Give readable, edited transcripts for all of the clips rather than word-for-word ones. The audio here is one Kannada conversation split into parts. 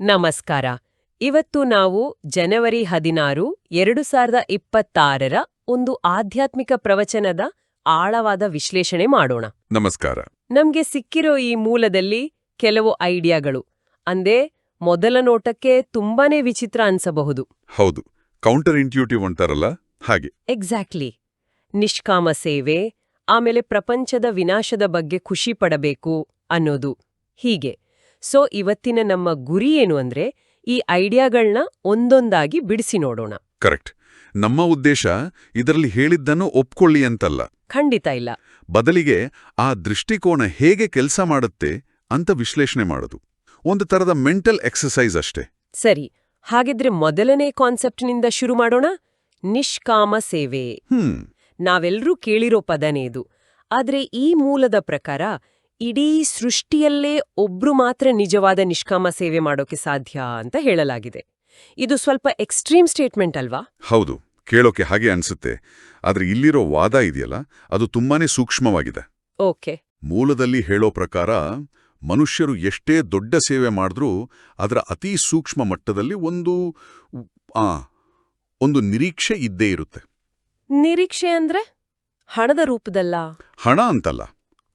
ನಮಸ್ಕಾರ. ಇವತ್ತು ನಾವು ಜನವರಿ 16, 2026ರ ಒಂದು ಆಧ್ಯಾತ್ಮಿಕ ಪ್ರವಚನದ ಆಳವಾದ ವಿಶ್ಲೇಷಣೆ ಮಾಡೋಣ. ನಮಸ್ಕಾರ. ನಮ್ಗೆ ಸಿಕ್ಕಿರೋ ಈ ಮೂಲದಲ್ಲಿ ಕೆಲವು ಐಡಿಯಾಗಳು ಅಂದೇ ಮೊದಲ ನೋಟಕ್ಕೆ ತುಂಬಾನೇ ವಿಚಿತ್ರ ಅನ್ಸಬಹುದು. ಹೌದು, ಕೌಂಟರ್ ಇಂಟ್ಯೂಟಿವ್ ಅಂತಾರಲ್ಲ ಹಾಗೆ. ಎಕ್ಸಾಕ್ಟ್ಲಿ. ನಿಷ್ಕಾಮ ಸೇವೆ, ಆಮೇಲೆ ಪ್ರಪಂಚದ ವಿನಾಶದ ಬಗ್ಗೆ ಖುಷಿ ಪಡಬೇಕು ಅನ್ನೋದು ಹೀಗೆ. ಸೊ ಇವತ್ತಿನ ನಮ್ಮ ಗುರಿ ಏನು ಅಂದ್ರೆ ಈ ಐಡಿಯಾಗಳನ್ನ ಒಂದೊಂದಾಗಿ ಬಿಡಿಸಿ ನೋಡೋಣ. ಕರೆಕ್ಟ್. ನಮ್ಮ ಉದ್ದೇಶ ಇದರಲ್ಲಿ ಹೇಳಿದ್ದನ್ನು ಒಪ್ಕೊಳ್ಳಿ ಅಂತಲ್ಲ. ಖಂಡಿತ ಇಲ್ಲ. ಬದಲಿಗೆ ಆ ದೃಷ್ಟಿಕೋನ ಹೇಗೆ ಕೆಲಸ ಮಾಡುತ್ತೆ ಅಂತ ವಿಶ್ಲೇಷಣೆ ಮಾಡೋದು. ಒಂದು ತರದ ಮೆಂಟಲ್ ಎಕ್ಸಸೈಸ್ ಅಷ್ಟೇ. ಸರಿ, ಹಾಗಿದ್ರೆ ಮೊದಲನೇ ಕಾನ್ಸೆಪ್ಟ್ನಿಂದ ಶುರು ಮಾಡೋಣ. ನಿಷ್ಕಾಮ ಸೇವೆ. ನಾವೆಲ್ಲರೂ ಕೇಳಿರೋ ಪದನೇ ಇದು. ಆದ್ರೆ ಈ ಮೂಲದ ಪ್ರಕಾರ ಇಡೀ ಸೃಷ್ಟಿಯಲ್ಲೇ ಒಬ್ರು ಮಾತ್ರ ನಿಜವಾದ ನಿಷ್ಕಾಮ ಸೇವೆ ಮಾಡೋಕೆ ಸಾಧ್ಯ ಅಂತ ಹೇಳಲಾಗಿದೆ. ಇದು ಸ್ವಲ್ಪ ಎಕ್ಸ್ಟ್ರೀಮ್ ಸ್ಟೇಟ್ಮೆಂಟ್ ಅಲ್ವಾ? ಹೌದು, ಕೇಳೋಕೆ ಹಾಗೆ ಅನ್ಸುತ್ತೆ. ಆದ್ರೆ ಇಲ್ಲಿರೋ ವಾದ ಇದೆಯಲ್ಲ, ಅದು ತುಂಬಾನೇ ಸೂಕ್ಷ್ಮವಾಗಿದೆ. ಓಕೆ. ಮೂಲದಲ್ಲಿ ಹೇಳೋ ಪ್ರಕಾರ ಮನುಷ್ಯರು ಎಷ್ಟೇ ದೊಡ್ಡ ಸೇವೆ ಮಾಡಿದ್ರೂ ಅದರ ಅತಿ ಸೂಕ್ಷ್ಮ ಮಟ್ಟದಲ್ಲಿ ಒಂದು ನಿರೀಕ್ಷೆ ಇದ್ದೇ ಇರುತ್ತೆ. ನಿರೀಕ್ಷೆ ಅಂದ್ರೆ ಹಣದ ರೂಪದಲ್ಲ? ಹಣ ಅಂತಲ್ಲ,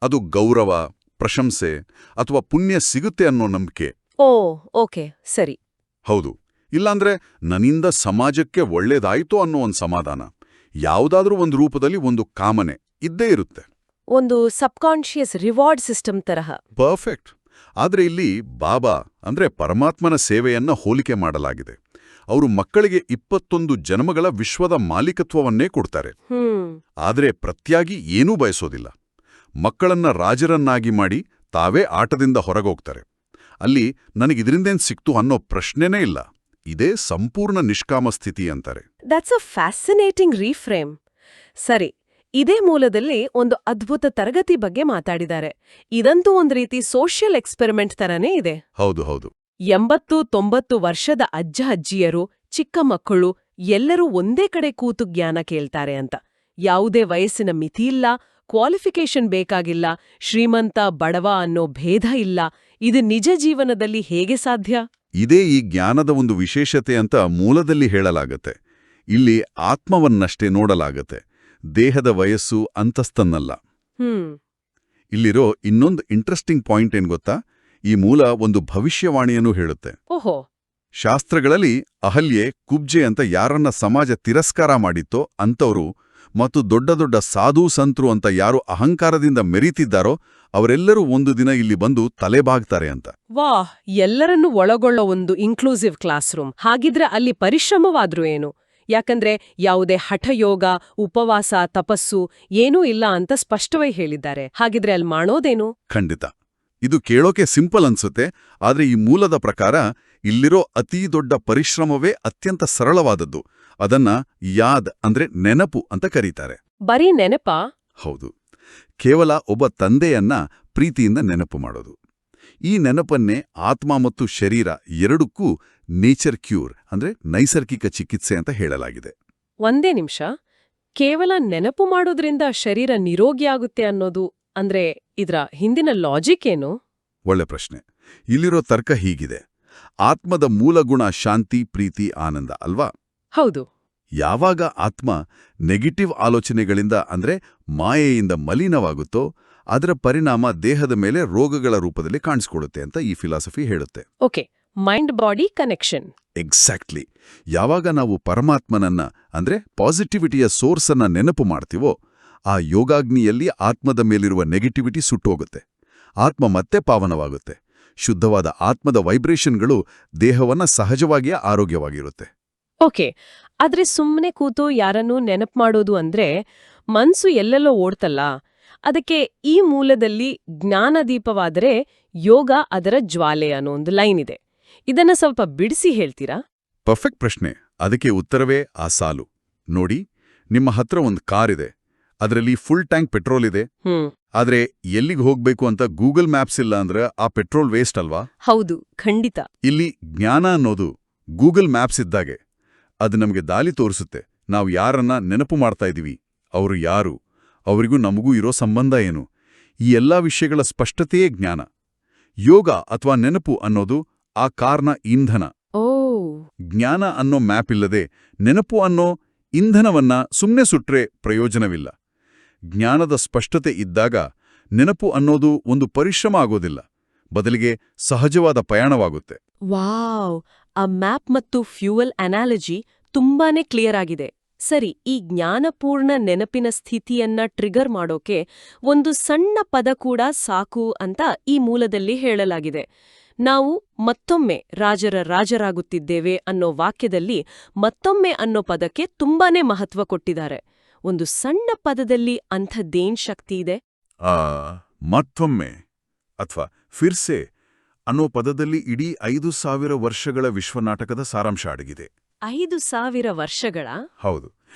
ಅದು ಗೌರವ, ಪ್ರಶಂಸೆ ಅಥವಾ ಪುಣ್ಯ ಸಿಗುತ್ತೆ ಅನ್ನೋ ನಂಬಿಕೆ. ಓಕೆ, ಸರಿ. ಹೌದು. ಇಲ್ಲಾಂದ್ರೆ ನನ್ನಿಂದ ಸಮಾಜಕ್ಕೆ ಒಳ್ಳೇದಾಯ್ತು ಅನ್ನೋ ಒಂದು ಸಮಾಧಾನ. ಯಾವುದಾದ್ರೂ ಒಂದು ರೂಪದಲ್ಲಿ ಒಂದು ಕಾಮನೆ ಇದ್ದೇ ಇರುತ್ತೆ. ಒಂದು ಸಬ್ಕಾನ್ಷಿಯಸ್ ರಿವಾರ್ಡ್ ಸಿಸ್ಟಮ್ ತರಹ. ಪರ್ಫೆಕ್ಟ್. ಆದ್ರೆ ಇಲ್ಲಿ ಬಾಬಾ ಅಂದ್ರೆ ಪರಮಾತ್ಮನ ಸೇವೆಯನ್ನ ಹೋಲಿಕೆ ಮಾಡಲಾಗಿದೆ. ಅವರು ಮಕ್ಕಳಿಗೆ 21 ಜನ್ಮಗಳ ವಿಶ್ವದ ಮಾಲೀಕತ್ವವನ್ನೇ ಕೊಡ್ತಾರೆ. ಆದ್ರೆ ಪ್ರತ್ಯಾಗಿ ಏನೂ ಬಯಸೋದಿಲ್ಲ. ಮಕ್ಕಳನ್ನ ರಾಜರನ್ನಾಗಿ ಮಾಡಿ ತಾವೇ ಆಟದಿಂದ ಹೊರಗೋಗ್ತಾರೆ. ಅಲ್ಲಿ ನನಗಿದ್ರಿಂದೇನ್ ಸಿಕ್ತು ಅನ್ನೋ ಪ್ರಶ್ನೆನೇ ಇಲ್ಲ. ಇದೇ ಸಂಪೂರ್ಣ ನಿಷ್ಕಾಮ ಸ್ಥಿತಿ ಅಂತಾರೆ. That's a fascinating reframe. ಸರಿ, ಇದೇ ಮೂಲದಲ್ಲಿ ಒಂದು ಅದ್ಭುತ ತರಗತಿ ಬಗ್ಗೆ ಮಾತಾಡಿದ್ದಾರೆ. ಇದಂತೂ ಒಂದು ರೀತಿ ಸೋಷಿಯಲ್ ಎಕ್ಸ್ಪೆರಿಮೆಂಟ್ ತರನೇ ಇದೆ. ಹೌದು ಹೌದು. 80-90 ವರ್ಷದ ಅಜ್ಜ ಅಜ್ಜಿಯರು, ಚಿಕ್ಕ ಮಕ್ಕಳು ಎಲ್ಲರೂ ಒಂದೇ ಕಡೆ ಕೂತು ಜ್ಞಾನ ಕೇಳ್ತಾರೆ ಅಂತ. ಯಾವುದೇ ವಯಸ್ಸಿನ ಮಿತಿಯಿಲ್ಲ, ಕ್ವಾಲಿಫಿಕೇಶನ್ ಬೇಕಾಗಿಲ್ಲ, ಶ್ರೀಮಂತ ಬಡವ ಅನ್ನೋ ಭೇದ ಇಲ್ಲ. ಇದು ನಿಜ ಜೀವನದಲ್ಲಿ ಹೇಗೆ ಸಾಧ್ಯ? ಇದೇ ಈ ಜ್ಞಾನದ ಒಂದು ವಿಶೇಷತೆ ಅಂತ ಮೂಲದಲ್ಲಿ ಹೇಳಲಾಗತ್ತೆ. ಇಲ್ಲಿ ಆತ್ಮವನ್ನಷ್ಟೇ ನೋಡಲಾಗತ್ತೆ, ದೇಹದ ವಯಸ್ಸು ಅಂತಸ್ತನ್ನಲ್ಲ. ಇಲ್ಲಿರೋ ಇನ್ನೊಂದು ಇಂಟ್ರೆಸ್ಟಿಂಗ್ ಪಾಯಿಂಟ್ ಏನ್ ಗೊತ್ತಾ? ಈ ಮೂಲ ಒಂದು ಭವಿಷ್ಯವಾಣಿಯನ್ನು ಹೇಳುತ್ತೆ. ಓಹೋ. ಶಾಸ್ತ್ರಗಳಲ್ಲಿ ಅಹಲ್ಯೆ, ಕುಬ್ಜೆ ಅಂತ ಯಾರನ್ನ ಸಮಾಜ ತಿರಸ್ಕಾರ ಮಾಡಿತ್ತೋ ಅಂತವರು ಮತ್ತು ದೊಡ್ಡ ದೊಡ್ಡ ಸಾಧು ಸಂತರು ಅಂತ ಯಾರು ಅಹಂಕಾರದಿಂದ ಮೆರೀತಿದ್ದಾರೋ ಅವರೆಲ್ಲರೂ ಒಂದು ದಿನ ಇಲ್ಲಿ ಬಂದು ತಲೆಬಾಗ್ತಾರೆ ಅಂತ. ವಾಹ್, ಎಲ್ಲರನ್ನೂ ಒಳಗೊಳ್ಳೋ ಒಂದು ಇನ್ಕ್ಲೂಸಿವ್ ಕ್ಲಾಸ್ ರೂಮ್. ಹಾಗಿದ್ರೆ ಅಲ್ಲಿ ಪರಿಶ್ರಮವಾದ್ರೂ ಏನು? ಯಾಕಂದ್ರೆ ಯಾವುದೇ ಹಠಯೋಗ, ಉಪವಾಸ, ತಪಸ್ಸು ಏನೂ ಇಲ್ಲ ಅಂತ ಸ್ಪಷ್ಟವಾಗಿ ಹೇಳಿದ್ದಾರೆ. ಹಾಗಿದ್ರೆ ಅಲ್ಲಿ ಮಾಡೋದೇನು? ಖಂಡಿತ. ಇದು ಕೇಳೋಕೆ ಸಿಂಪಲ್ ಅನ್ಸುತ್ತೆ, ಆದ್ರೆ ಈ ಮೂಲದ ಪ್ರಕಾರ ಇಲ್ಲಿರೋ ಅತೀ ದೊಡ್ಡ ಪರಿಶ್ರಮವೇ ಅತ್ಯಂತ ಸರಳವಾದದ್ದು. ಅದನ್ನ ಯಾದ್ ಅಂದ್ರೆ ನೆನಪು ಅಂತ ಕರೀತಾರೆ. ಬರೀ ನೆನಪಾ? ಹೌದು. ಕೇವಲ ಒಬ್ಬ ತಂದೆಯನ್ನ ಪ್ರೀತಿಯಿಂದ ನೆನಪು ಮಾಡೋದು. ಈ ನೆನಪನ್ನೇ ಆತ್ಮ ಮತ್ತು ಶರೀರ ಎರಡಕ್ಕೂ ನೇಚರ್ ಕ್ಯೂರ್ ಅಂದ್ರೆ ನೈಸರ್ಗಿಕ ಚಿಕಿತ್ಸೆ ಅಂತ ಹೇಳಲಾಗಿದೆ. ಒಂದೇ ನಿಮಿಷ. ಕೇವಲ ನೆನಪು ಮಾಡೋದ್ರಿಂದ ಶರೀರ ನಿರೋಗಿಯಾಗುತ್ತೆ ಅನ್ನೋದು ಅಂದ್ರೆ ಇದ್ರ ಹಿಂದಿನ ಲಾಜಿಕ್ ಏನು? ಒಳ್ಳೆ ಪ್ರಶ್ನೆ. ಇಲ್ಲಿರೋ ತರ್ಕ ಹೀಗಿದೆ. ಆತ್ಮದ ಮೂಲಗುಣ ಶಾಂತಿ, ಪ್ರೀತಿ, ಆನಂದ ಅಲ್ವಾ? ಹೌದು. ಯಾವಾಗ ಆತ್ಮ ನೆಗೆಟಿವ್ ಆಲೋಚನೆಗಳಿಂದ ಅಂದ್ರೆ ಮಾಯೆಯಿಂದ ಮಲಿನವಾಗುತ್ತೋ ಅದರ ಪರಿಣಾಮ ದೇಹದ ಮೇಲೆ ರೋಗಗಳ ರೂಪದಲ್ಲಿ ಕಾಣಿಸ್ಕೊಳ್ಳುತ್ತೆ ಅಂತ ಈ ಫಿಲಾಸಫಿ ಹೇಳುತ್ತೆ. Okay, mind body connection. Exactly. ಯಾವಾಗ ನಾವು ಪರಮಾತ್ಮನನ್ನ ಅಂದ್ರೆ ಪಾಸಿಟಿವಿಟಿಯ ಸೋರ್ಸನ್ನ ನೆನಪು ಮಾಡ್ತೀವೋ ಆ ಯೋಗಾಗ್ನಿಯಲ್ಲಿ ಆತ್ಮದ ಮೇಲಿರುವ ನೆಗೆಟಿವಿಟಿ ಸುಟ್ಟೋಗುತ್ತೆ. ಆತ್ಮ ಮತ್ತೆ ಪಾವನವಾಗುತ್ತೆ. ಶುದ್ಧವಾದ ಆತ್ಮದ ವೈಬ್ರೇಷನ್ಗಳು ದೇಹವನ್ನ ಸಹಜವಾಗಿಯೇ ಆರೋಗ್ಯವಾಗಿರುತ್ತೆ. ಓಕೆ, ಆದ್ರೆ ಸುಮ್ಮನೆ ಕೂತು ಯಾರನ್ನೂ ನೆನಪು ಮಾಡೋದು ಅಂದ್ರೆ ಮನ್ಸು ಎಲ್ಲೆಲ್ಲೋ ಓಡ್ತಲ್ಲ. ಅದಕ್ಕೆ ಈ ಮೂಲದಲ್ಲಿ ಜ್ಞಾನದೀಪವಾದರೆ ಯೋಗ ಅದರ ಜ್ವಾಲೆ ಅನ್ನೋ ಒಂದು ಲೈನ್ ಇದೆ. ಇದನ್ನ ಸ್ವಲ್ಪ ಬಿಡಿಸಿ ಹೇಳ್ತೀರಾ? ಪರ್ಫೆಕ್ಟ್ ಪ್ರಶ್ನೆ. ಅದಕ್ಕೆ ಉತ್ತರವೇ ಆ ಸಾಲು. ನೋಡಿ, ನಿಮ್ಮ ಹತ್ರ ಒಂದು ಕಾರಿದೆ. ಅದರಲ್ಲಿ ಫುಲ್ ಟ್ಯಾಂಕ್ ಪೆಟ್ರೋಲ್ ಇದೆ. ಆದ್ರೆ ಎಲ್ಲಿಗೆ ಹೋಗ್ಬೇಕು ಅಂತ ಗೂಗಲ್ ಮ್ಯಾಪ್ಸ್ ಇಲ್ಲ ಅಂದ್ರೆ ಆ ಪೆಟ್ರೋಲ್ ವೇಸ್ಟ್ ಅಲ್ವಾ? ಹೌದು, ಖಂಡಿತ. ಇಲ್ಲಿ ಜ್ಞಾನ ಅನ್ನೋದು ಗೂಗಲ್ ಮ್ಯಾಪ್ಸ್ ಇದ್ದಾಗೆ. ಅದು ನಮಗೆ ದಾರಿ ತೋರಿಸುತ್ತೆ. ನಾವು ಯಾರನ್ನ ನೆನಪು ಮಾಡ್ತಾ ಇದೀವಿ, ಅವರು ಯಾರು, ಅವರಿಗೂ ನಮಗೂ ಇರೋ ಸಂಬಂಧ ಏನು, ಈ ಎಲ್ಲಾ ವಿಷಯಗಳ ಸ್ಪಷ್ಟತೆಯೇ ಜ್ಞಾನ. ಯೋಗ ಅಥವಾ ನೆನಪು ಅನ್ನೋದು ಆ ಕಾರ್ನ ಇಂಧನ. ಓ ಜ್ಞಾನ ಅನ್ನೋ ಮ್ಯಾಪ್ ಇಲ್ಲದೆ ನೆನಪು ಅನ್ನೋ ಇಂಧನವನ್ನ ಸುಮ್ನೆ ಸುಟ್ರೆ ಪ್ರಯೋಜನವಿಲ್ಲ. ಜ್ಞಾನದ ಸ್ಪಷ್ಟತೆ ಇದ್ದಾಗ ನೆನಪು ಅನ್ನೋದು ಒಂದು ಪರಿಶ್ರಮ ಆಗೋದಿಲ್ಲ, ಬದಲಿಗೆ ಸಹಜವಾದ ಪಯಣವಾಗುತ್ತೆ. ವಾವ್, ಆ ಮ್ಯಾಪ್ ಮತ್ತು ಫ್ಯೂಯಲ್ ಅನಾಲಜಿ ತುಂಬಾನೇ ಕ್ಲಿಯರ್ ಆಗಿದೆ. ಸರಿ, ಈ ಜ್ಞಾನಪೂರ್ಣ ನೆನಪಿನ ಸ್ಥಿತಿಯನ್ನ ಟ್ರಿಗರ್ ಮಾಡೋಕೆ ಒಂದು ಸಣ್ಣ ಪದ ಕೂಡ ಸಾಕು ಅಂತ ಈ ಮೂಲದಲ್ಲಿ ಹೇಳಲಾಗಿದೆ. ನಾವು ಮತ್ತೊಮ್ಮೆ ರಾಜರಾಗುತ್ತಿದ್ದೇವೆ ಅನ್ನೋ ವಾಕ್ಯದಲ್ಲಿ ಮತ್ತೊಮ್ಮೆ ಅನ್ನೋ ಪದಕ್ಕೆ ತುಂಬಾನೇ ಮಹತ್ವ ಕೊಟ್ಟಿದ್ದಾರೆ. ಒಂದು ಸಣ್ಣ ಪದದಲ್ಲಿ ಅಂಥದ್ದೇನ್ ಶಕ್ತಿ ಇದೆ? ಮತ್ತೊಮ್ಮೆ ಅಥವಾ ಫಿರ್ಸೆ ಅನ್ನೋ ಪದದಲ್ಲಿ ಇಡೀ 5,000 ವರ್ಷಗಳ ವಿಶ್ವನಾಟಕದ ಸಾರಾಂಶ ಅಡಗಿದೆ. 5,000 ವರ್ಷಗಳ? ಹೌದು.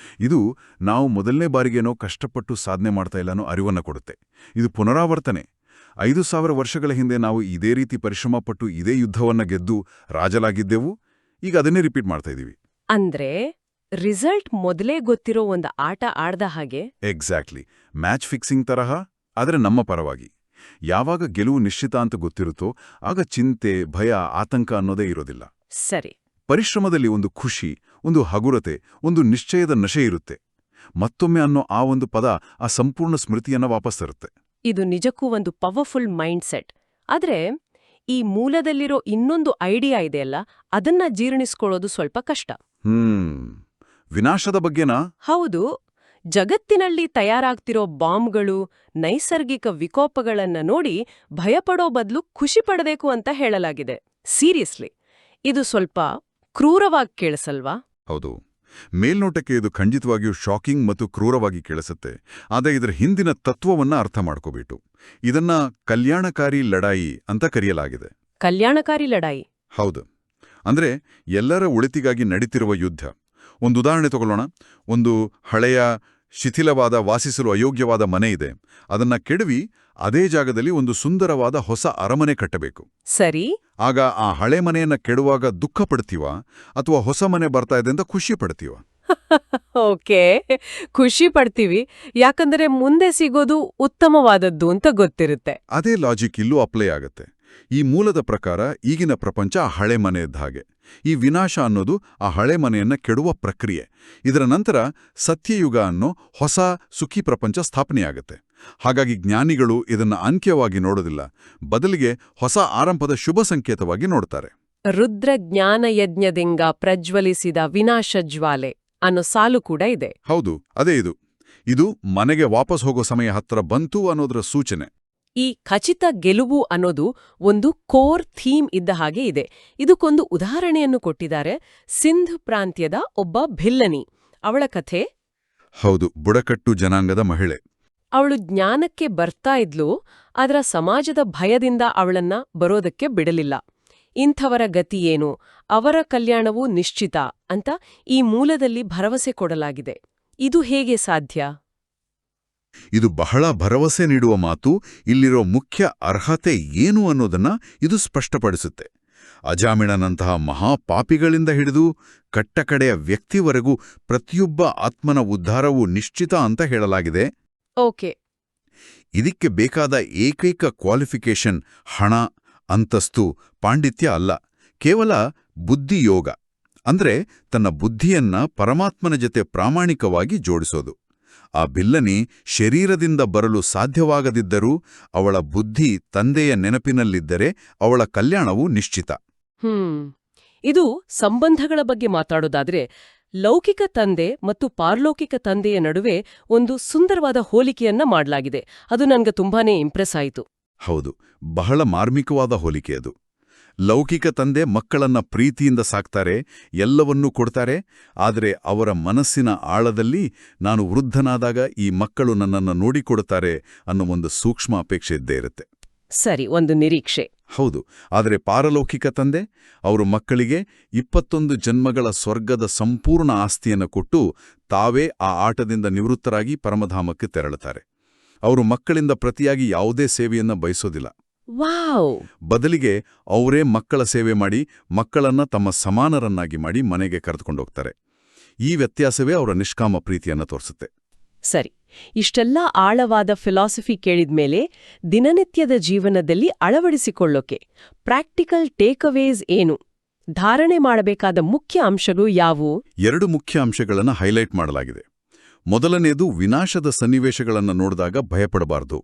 ಇದು ನಾವು ಮೊದಲನೇ ಬಾರಿಗೇನೋ ಕಷ್ಟಪಟ್ಟು ಸಾಧನೆ ಮಾಡ್ತಾ ಇಲ್ಲನೋ ಅರಿವನ್ನ ಕೊಡುತ್ತೆ. ಇದು ಪುನರಾವರ್ತನೆ. 5,000 ವರ್ಷಗಳ ಹಿಂದೆ ನಾವು ಇದೇ ರೀತಿ ಪರಿಶ್ರಮ ಪಟ್ಟು ಇದೇ ಯುದ್ಧವನ್ನ ಗೆದ್ದು ರಾಜಲಾಗಿದ್ದೆವು. ಈಗ ಅದನ್ನೇ ರಿಪೀಟ್ ಮಾಡ್ತಾ ಇದೀವಿ. ಅಂದ್ರೆ ರಿಸಲ್ಟ್ ಮೊದಲೇ ಗೊತ್ತಿರೋ ಒಂದು ಆಟ ಆಡ್ದ ಹಾಗೆ. ಎಕ್ಸಾಕ್ಟ್ಲಿ, ಮ್ಯಾಚ್ ಫಿಕ್ಸಿಂಗ್ ತರಹ, ಆದರೆ ನಮ್ಮ ಪರವಾಗಿ. ಯಾವಾಗ ಗೆಲುವು ನಿಶ್ಚಿತ ಅಂತ ಗೊತ್ತಿರುತ್ತೋ ಆಗ ಚಿಂತೆ, ಭಯ, ಆತಂಕ ಅನ್ನೋದೇ ಇರೋದಿಲ್ಲ. ಸರಿ. ಪರಿಶ್ರಮದಲ್ಲಿ ಒಂದು ಖುಷಿ, ಒಂದು ಹಗುರತೆ, ಒಂದು ನಿಶ್ಚಯದ ನಶೆ ಇರುತ್ತೆ. ಮತ್ತೊಮ್ಮೆ ಅನ್ನೋ ಆ ಒಂದು ಪದ ಆ ಸಂಪೂರ್ಣ ಸ್ಮೃತಿಯನ್ನ ವಾಪಸ್ ತರುತ್ತೆ. ಇದು ನಿಜಕ್ಕೂ ಒಂದು ಪವರ್ಫುಲ್ ಮೈಂಡ್ ಸೆಟ್. ಆದ್ರೆ ಈ ಮೂಲದಲ್ಲಿರೋ ಇನ್ನೊಂದು ಐಡಿಯಾ ಇದೆಯಲ್ಲ, ಅದನ್ನ ಜೀರ್ಣಿಸ್ಕೊಳ್ಳೋದು ಸ್ವಲ್ಪ ಕಷ್ಟ. ವಿನಾಶದ ಬಗ್ಗೆನಾ? ಹೌದು. ಜಗತ್ತಿನಲ್ಲಿ ತಯಾರಾಗ್ತಿರೋ ಬಾಂಬ್ಗಳು, ನೈಸರ್ಗಿಕ ವಿಕೋಪಗಳನ್ನ ನೋಡಿ ಭಯಪಡೋ ಬದಲು ಖುಷಿ ಪಡಬೇಕು ಅಂತ ಹೇಳಲಾಗಿದೆ. ಸೀರಿಯಸ್ಲಿ, ಇದು ಸ್ವಲ್ಪ ಕ್ರೂರವಾಗಿ ಕೇಳಿಸಲ್ವಾ? ಹೌದು. ಮೇಲ್ನೋಟಕ್ಕೆ ಇದು ಖಂಡಿತವಾಗಿಯೂ ಶಾಕಿಂಗ್ ಮತ್ತು ಕ್ರೂರವಾಗಿ ಕೇಳಿಸುತ್ತೆ. ಆದರೆ ಇದರ ಹಿಂದಿನ ತತ್ವವನ್ನ ಅರ್ಥ ಮಾಡ್ಕೋಬೇಕು. ಇದನ್ನ ಕಲ್ಯಾಣಕಾರಿ ಲಡಾಯಿ ಅಂತ ಕರೆಯಲಾಗಿದೆ. ಕಲ್ಯಾಣಕಾರಿ ಲಡಾಯಿ? ಹೌದು. ಅಂದ್ರೆ ಎಲ್ಲರ ಒಳಿತಿಗಾಗಿ ನಡೀತಿರುವ ಯುದ್ಧ. ಒಂದು ಉದಾಹರಣೆ ತಗೊಳ್ಳೋಣ. ಒಂದು ಹಳೆಯ ಶಿಥಿಲವಾದ, ವಾಸಿಸಲು ಅಯೋಗ್ಯವಾದ ಮನೆ ಇದೆ. ಅದನ್ನ ಕೆಡವಿ ಅದೇ ಜಾಗದಲ್ಲಿ ಒಂದು ಸುಂದರವಾದ ಹೊಸ ಅರಮನೆ ಕಟ್ಟಬೇಕು. ಸರಿ. ಆಗ ಆ ಹಳೆ ಮನೆಯನ್ನ ಕೆಡುವಾಗ ದುಃಖ ಪಡ್ತೀವ ಅಥವಾ ಹೊಸ ಮನೆ ಬರ್ತಾ ಇದೆ ಅಂತ ಖುಷಿ ಪಡ್ತೀವ? ಓಕೆ, ಖುಷಿ ಪಡ್ತೀವಿ. ಯಾಕಂದ್ರೆ ಮುಂದೆ ಸಿಗೋದು ಉತ್ತಮವಾದದ್ದು ಅಂತ ಗೊತ್ತಿರುತ್ತೆ. ಅದೇ ಲಾಜಿಕ್ ಇಲ್ಲೂ ಅಪ್ಲೈ ಆಗತ್ತೆ. ಈ ಮೂಲದ ಪ್ರಕಾರ ಈಗಿನ ಪ್ರಪಂಚ ಆ ಹಳೆ ಮನೆಯದ್ದ ಹಾಗೆ. ಈ ವಿನಾಶ ಅನ್ನೋದು ಆ ಹಳೆ ಮನೆಯನ್ನ ಕೆಡುವ ಪ್ರಕ್ರಿಯೆ. ಇದರ ನಂತರ ಸತ್ಯಯುಗ ಅನ್ನೋ ಹೊಸ ಸುಖಿ ಪ್ರಪಂಚ ಸ್ಥಾಪನೆಯಾಗತ್ತೆ. ಹಾಗಾಗಿ ಜ್ಞಾನಿಗಳು ಇದನ್ನ ಅಂತ್ಯವಾಗಿ ನೋಡೋದಿಲ್ಲ, ಬದಲಿಗೆ ಹೊಸ ಆರಂಭದ ಶುಭ ಸಂಕೇತವಾಗಿ ನೋಡ್ತಾರೆ. ರುದ್ರ ಜ್ಞಾನ ಯಜ್ಞದಿಂದ ಪ್ರಜ್ವಲಿಸಿದ ವಿನಾಶ ಜ್ವಾಲೆ ಅನ್ನೋ ಸಾಲು ಕೂಡ ಇದೆ. ಹೌದು, ಅದೇ ಇದು. ಇದು ಮನೆಗೆ ವಾಪಸ್ ಹೋಗೋ ಸಮಯ ಹತ್ರ ಬಂತು ಅನ್ನೋದರ ಸೂಚನೆ. ಈ ಖಚಿತ ಗೆಲುವು ಅನ್ನೋದು ಒಂದು ಕೋರ್ ಥೀಮ್ ಇದ್ದ ಹಾಗೆ ಇದೆ. ಇದಕ್ಕೊಂದು ಉದಾಹರಣೆಯನ್ನು ಕೊಟ್ಟಿದ್ದಾರೆ. ಸಿಂಧ್ ಪ್ರಾಂತ್ಯದ ಒಬ್ಬ ಭಿಲ್ಲನಿ. ಅವಳ ಕಥೆ. ಹೌದು, ಬುಡಕಟ್ಟು ಜನಾಂಗದ ಮಹಿಳೆ. ಅವಳು ಜ್ಞಾನಕ್ಕೆ ಬರ್ತಾ ಇದ್ಲು, ಆದ್ರ ಸಮಾಜದ ಭಯದಿಂದ ಅವಳನ್ನ ಬರೋದಕ್ಕೆ ಬಿಡಲಿಲ್ಲ. ಇಂಥವರ ಗತಿಯೇನು, ಅವರ ಕಲ್ಯಾಣವೂ ನಿಶ್ಚಿತ ಅಂತ ಈ ಮೂಲದಲ್ಲಿ ಭರವಸೆ ಕೊಡಲಾಗಿದೆ. ಇದು ಹೇಗೆ ಸಾಧ್ಯ? ಇದು ಬಹಳ ಭರವಸೆ ನೀಡುವ ಮಾತು. ಇಲ್ಲಿರೋ ಮುಖ್ಯ ಅರ್ಹತೆ ಏನು ಅನ್ನೋದನ್ನ ಇದು ಸ್ಪಷ್ಟಪಡಿಸುತ್ತೆ. ಅಜಾಮಿಳನಂತಹ ಮಹಾಪಾಪಿಗಳಿಂದ ಹಿಡಿದು ಕಟ್ಟಕಡೆಯ ವ್ಯಕ್ತಿವರೆಗೂ ಪ್ರತಿಯೊಬ್ಬ ಆತ್ಮನ ಉದ್ಧಾರವೂ ನಿಶ್ಚಿತ ಅಂತ ಹೇಳಲಾಗಿದೆ. ಓಕೆ. ಇದಕ್ಕೆ ಬೇಕಾದ ಏಕೈಕ ಕ್ವಾಲಿಫಿಕೇಶನ್ ಹಣ, ಅಂತಸ್ತು, ಪಾಂಡಿತ್ಯ ಅಲ್ಲ, ಕೇವಲ ಬುದ್ಧಿಯೋಗ. ಅಂದ್ರೆ ತನ್ನ ಬುದ್ಧಿಯನ್ನ ಪರಮಾತ್ಮನ ಜೊತೆ ಪ್ರಾಮಾಣಿಕವಾಗಿ ಜೋಡಿಸೋದು. ಆ ಭಿಲ್ಲನಿ ಶರೀರದಿಂದ ಬರಲು ಸಾಧ್ಯವಾಗದಿದ್ದರೂ ಅವಳ ಬುದ್ಧಿ ತಂದೆಯ ನೆನಪಿನಲ್ಲಿದ್ದರೆ ಅವಳ ಕಲ್ಯಾಣವು ನಿಶ್ಚಿತ. ಇದು ಸಂಬಂಧಗಳ ಬಗ್ಗೆ ಮಾತಾಡೋದಾದ್ರೆ, ಲೌಕಿಕ ತಂದೆ ಮತ್ತು ಪಾರಲೌಕಿಕ ತಂದೆಯ ನಡುವೆ ಒಂದು ಸುಂದರವಾದ ಹೋಲಿಕೆಯನ್ನ ಮಾಡಲಾಗಿದೆ. ಅದು ನನ್ಗೆ ತುಂಬಾನೇ ಇಂಪ್ರೆಸ್ ಆಯಿತು. ಹೌದು, ಬಹಳ ಮಾರ್ಮಿಕವಾದ ಹೋಲಿಕೆ ಅದು. ಲೌಕಿಕ ತಂದೆ ಮಕ್ಕಳನ್ನ ಪ್ರೀತಿಯಿಂದ ಸಾಕ್ತಾರೆ, ಎಲ್ಲವನ್ನೂ ಕೊಡ್ತಾರೆ. ಆದರೆ ಅವರ ಮನಸ್ಸಿನ ಆಳದಲ್ಲಿ ನಾನು ವೃದ್ಧನಾದಾಗ ಈ ಮಕ್ಕಳು ನನ್ನನ್ನು ನೋಡಿಕೊಡುತ್ತಾರೆ ಅನ್ನೋ ಒಂದು ಸೂಕ್ಷ್ಮ ಅಪೇಕ್ಷೆ ಇದ್ದೇ ಇರುತ್ತೆ. ಸರಿ, ಒಂದು ನಿರೀಕ್ಷೆ. ಹೌದು. ಆದರೆ ಪಾರಲೌಕಿಕ ತಂದೆ ಅವರು ಮಕ್ಕಳಿಗೆ 21 ಜನ್ಮಗಳ ಸ್ವರ್ಗದ ಸಂಪೂರ್ಣ ಆಸ್ತಿಯನ್ನು ಕೊಟ್ಟು ತಾವೇ ಆ ಆಟದಿಂದ ನಿವೃತ್ತರಾಗಿ ಪರಮಧಾಮಕ್ಕೆ ತೆರಳುತ್ತಾರೆ. ಅವರು ಮಕ್ಕಳಿಂದ ಪ್ರತಿಯಾಗಿ ಯಾವುದೇ ಸೇವೆಯನ್ನ ಬಯಸೋದಿಲ್ಲ. ವಾವ್! ಬದಲಿಗೆ ಅವರೇ ಮಕ್ಕಳ ಸೇವೆ ಮಾಡಿ ಮಕ್ಕಳನ್ನ ತಮ್ಮ ಸಮಾನರನ್ನಾಗಿ ಮಾಡಿ ಮನೆಗೆ ಕರೆದುಕೊಂಡೋಗ್ತಾರೆ. ಈ ವ್ಯತ್ಯಾಸವೇ ಅವರ ನಿಷ್ಕಾಮ ಪ್ರೀತಿಯನ್ನ ತೋರಿಸುತ್ತೆ. ಸರಿ, ಇಷ್ಟೆಲ್ಲ ಆಳವಾದ ಫಿಲಾಸಫಿ ಕೇಳಿದ್ಮೇಲೆ ದಿನನಿತ್ಯದ ಜೀವನದಲ್ಲಿ ಅಳವಡಿಸಿಕೊಳ್ಳೋಕೆ ಪ್ರಾಕ್ಟಿಕಲ್ ಟೇಕ್ಅವೇಸ್ ಏನು? ಧಾರಣೆ ಮಾಡಬೇಕಾದ ಮುಖ್ಯ ಅಂಶಗಳು ಯಾವುವು? 2 ಮುಖ್ಯ ಅಂಶಗಳನ್ನು ಹೈಲೈಟ್ ಮಾಡಲಾಗಿದೆ. ಮೊದಲನೇದು, ವಿನಾಶದ ಸನ್ನಿವೇಶಗಳನ್ನು ನೋಡಿದಾಗ ಭಯಪಡಬಾರದು.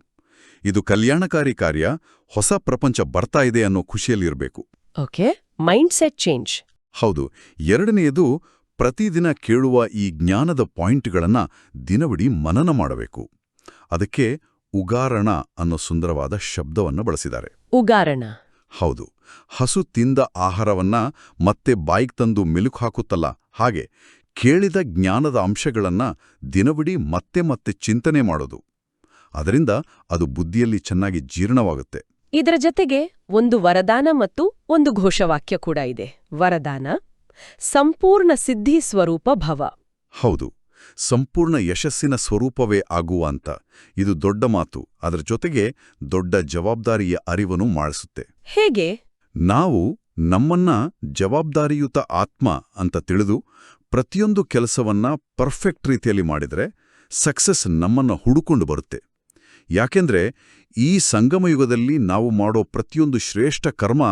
ಇದು ಕಲ್ಯಾಣಕಾರಿ ಕಾರ್ಯ, ಹೊಸ ಪ್ರಪಂಚ ಬರ್ತಾ ಇದೆ ಅನ್ನೋ ಖುಷಿಯಲ್ಲಿರಬೇಕು. Okay, mindset change. ಹೌದು. ಎರಡನೆಯದು, ಪ್ರತಿದಿನ ಕೇಳುವ ಈ ಜ್ಞಾನದ ಪಾಯಿಂಟ್ಗಳನ್ನ ದಿನವಿಡೀ ಮನನ ಮಾಡಬೇಕು. ಅದಕ್ಕೆ ಉಗಾರಣ ಅನ್ನೋ ಸುಂದರವಾದ ಶಬ್ದವನ್ನು ಬಳಸಿದ್ದಾರೆ. ಉಗಾರಣ? ಹೌದು. ಹಸು ತಿಂದ ಆಹಾರವನ್ನ ಮತ್ತೆ ಬಾಯಿಗೆ ತಂದು ಮೆಲುಕು ಹಾಕುತ್ತಲ್ಲ, ಹಾಗೆ ಕೇಳಿದ ಜ್ಞಾನದ ಅಂಶಗಳನ್ನ ದಿನವಿಡೀ ಮತ್ತೆ ಮತ್ತೆ ಚಿಂತನೆ ಮಾಡೋದು. ಅದರಿಂದ ಅದು ಬುದ್ಧಿಯಲ್ಲಿ ಚೆನ್ನಾಗಿ ಜೀರ್ಣವಾಗುತ್ತೆ. ಇದರ ಜೊತೆಗೆ ಒಂದು ವರದಾನ ಮತ್ತು ಒಂದು ಘೋಷವಾಕ್ಯ ಕೂಡ ಇದೆ. ವರದಾನ: ಸಂಪೂರ್ಣ ಸಿದ್ಧಿ ಸ್ವರೂಪ ಭವ. ಹೌದು, ಸಂಪೂರ್ಣ ಯಶಸ್ಸಿನ ಸ್ವರೂಪವೇ ಆಗುವ ಅಂತ. ಇದು ದೊಡ್ಡ ಮಾತು. ಅದರ ಜೊತೆಗೆ ದೊಡ್ಡ ಜವಾಬ್ದಾರಿಯ ಅರಿವನ್ನು ಮಾಡಿಸುತ್ತೆ. ಹೇಗೆ? ನಾವು ನಮ್ಮನ್ನ ಜವಾಬ್ದಾರಿಯುತ ಆತ್ಮ ಅಂತ ತಿಳಿದು ಪ್ರತಿಯೊಂದು ಕೆಲಸವನ್ನ ಪರ್ಫೆಕ್ಟ್ ರೀತಿಯಲ್ಲಿ ಮಾಡಿದರೆ ಸಕ್ಸಸ್ ನಮ್ಮನ್ನ ಹುಡುಕೊಂಡು ಬರುತ್ತೆ. ಯಾಕೆಂದ್ರೆ ಈ ಸಂಗಮಯುಗದಲ್ಲಿ ನಾವು ಮಾಡೋ ಪ್ರತಿಯೊಂದು ಶ್ರೇಷ್ಠ ಕರ್ಮ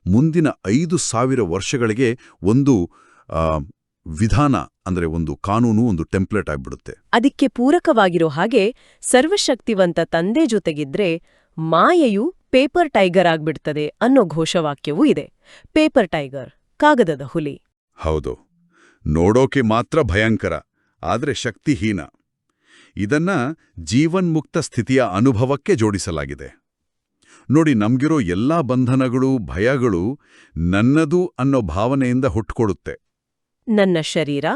ಮುಂದಿನ 5,000 ವರ್ಷಗಳಿಗೆ ಒಂದು ವಿಧಾನ, ಅಂದ್ರೆ ಒಂದು ಕಾನೂನು, ಒಂದು ಟೆಂಪ್ಲೇಟ್ ಆಗ್ಬಿಡುತ್ತೆ. ಅದಕ್ಕೆ ಪೂರಕವಾಗಿರೋ ಹಾಗೆ ಸರ್ವಶಕ್ತಿವಂತ ತಂದೆ ಜೊತೆಗಿದ್ರೆ ಮಾಯೆಯು ಪೇಪರ್ ಟೈಗರ್ ಆಗ್ಬಿಡ್ತದೆ ಅನ್ನೋ ಘೋಷವಾಕ್ಯವೂ ಇದೆ. ಪೇಪರ್ ಟೈಗರ್, ಕಾಗದದ ಹುಲಿ. ಹೌದು, ನೋಡೋಕೆ ಮಾತ್ರ ಭಯಂಕರ, ಆದ್ರೆ ಶಕ್ತಿಹೀನ. ಇದನ್ನ ಜೀವನ್ಮುಕ್ತ ಸ್ಥಿತಿಯ ಅನುಭವಕ್ಕೆ ಜೋಡಿಸಲಾಗಿದೆ. ನೋಡಿ, ನಮ್ಗಿರೋ ಎಲ್ಲಾ ಬಂಧನಗಳು, ಭಯಗಳು ನನ್ನದು ಅನ್ನೋ ಭಾವನೆಯಿಂದ ಹುಟ್ಕೊಡುತ್ತೆ. ನನ್ನ ಶರೀರ,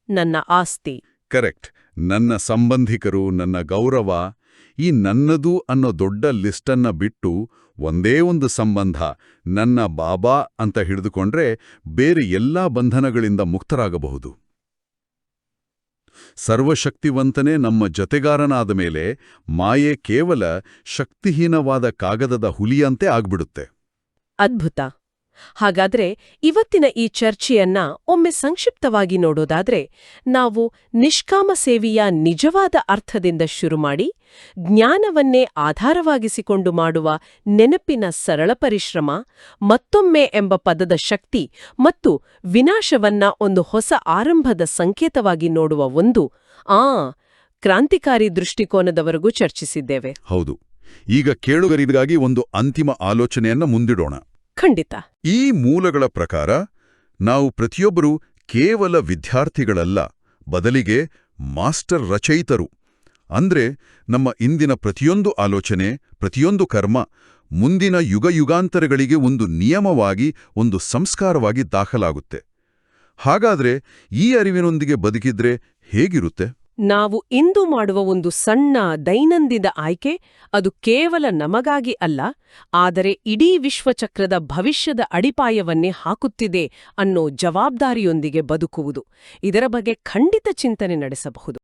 ನನ್ನ ಆಸ್ತಿ. ಕರೆಕ್ಟ್. ನನ್ನ ಸಂಬಂಧಿಕರು, ನನ್ನ ಗೌರವ, ಈ ನನ್ನದು ಅನ್ನೋ ದೊಡ್ಡ ಲಿಸ್ಟನ್ನ ಬಿಟ್ಟು ಒಂದೇ ಒಂದು ಸಂಬಂಧ, ನನ್ನ ಬಾಬಾ ಅಂತ ಹಿಡಿದುಕೊಂಡ್ರೆ ಬೇರೆ ಎಲ್ಲಾ ಬಂಧನಗಳಿಂದ ಮುಕ್ತರಾಗಬಹುದು. ಸರ್ವಶಕ್ತಿವಂತನೇ ನಮ್ಮ ಜೊತೆಗಾರನಾದ ಮೇಲೆ ಮಾಯೆ ಕೇವಲ ಶಕ್ತಿಹೀನವಾದ ಕಾಗದದ ಹುಲಿಯಂತೆ ಆಗ್ಬಿಡುತ್ತೆ. ಅದ್ಭುತ. ಹಾಗಾದ್ರೆ ಇವತ್ತಿನ ಈ ಚರ್ಚೆಯನ್ನ ಒಮ್ಮೆ ಸಂಕ್ಷಿಪ್ತವಾಗಿ ನೋಡೋದಾದ್ರೆ, ನಾವು ನಿಷ್ಕಾಮ ಸೇವೆಯ ನಿಜವಾದ ಅರ್ಥದಿಂದ ಶುರುಮಾಡಿ ಜ್ಞಾನವನ್ನೇ ಆಧಾರವಾಗಿಸಿಕೊಂಡು ಮಾಡುವ ನೆನಪಿನ ಸರಳ ಪರಿಶ್ರಮ, ಮತ್ತೊಮ್ಮೆ ಎಂಬ ಪದದ ಶಕ್ತಿ ಮತ್ತು ವಿನಾಶವನ್ನ ಒಂದು ಹೊಸ ಆರಂಭದ ಸಂಕೇತವಾಗಿ ನೋಡುವ ಒಂದು ಕ್ರಾಂತಿಕಾರಿ ದೃಷ್ಟಿಕೋನದವರೆಗೂ ಚರ್ಚಿಸಿದ್ದೇವೆ. ಹೌದು. ಈಗ ಕೇಳುಗರಿಗಾಗಿ ಒಂದು ಅಂತಿಮ ಆಲೋಚನೆಯನ್ನ ಮುಂದಿಡೋಣ. ಖಂಡಿತ. ಈ ಮೂಲಗಳ ಪ್ರಕಾರ ನಾವು ಪ್ರತಿಯೊಬ್ಬರೂ ಕೇವಲ ವಿದ್ಯಾರ್ಥಿಗಳಲ್ಲ, ಬದಲಿಗೆ ಮಾಸ್ಟರ್ ರಚಯಿತರು. ಅಂದ್ರೆ ನಮ್ಮ ಇಂದಿನ ಪ್ರತಿಯೊಂದು ಆಲೋಚನೆ, ಪ್ರತಿಯೊಂದು ಕರ್ಮ ಮುಂದಿನ ಯುಗಾಂತರಗಳಿಗೆ ಒಂದು ನಿಯಮವಾಗಿ, ಒಂದು ಸಂಸ್ಕಾರವಾಗಿ ದಾಖಲಾಗುತ್ತೆ. ಹಾಗಾದ್ರೆ ಈ ಅರಿವಿನೊಂದಿಗೆ ಬದುಕಿದ್ರೆ ಹೇಗಿರುತ್ತೆ? ನಾವು ಇಂದು ಮಾಡುವ ಒಂದು ಸಣ್ಣ ದೈನಂದಿನ ಆಯ್ಕೆ, ಅದು ಕೇವಲ ನಮಗಾಗಿ ಅಲ್ಲ, ಆದರೆ ಇಡೀ ವಿಶ್ವಚಕ್ರದ ಭವಿಷ್ಯದ ಅಡಿಪಾಯವನ್ನೇ ಹಾಕುತ್ತಿದೆ ಅನ್ನೋ ಜವಾಬ್ದಾರಿಯೊಂದಿಗೆ ಬದುಕುವುದು. ಇದರ ಬಗ್ಗೆ ಖಂಡಿತ ಚಿಂತನೆ ನಡೆಸಬಹುದು.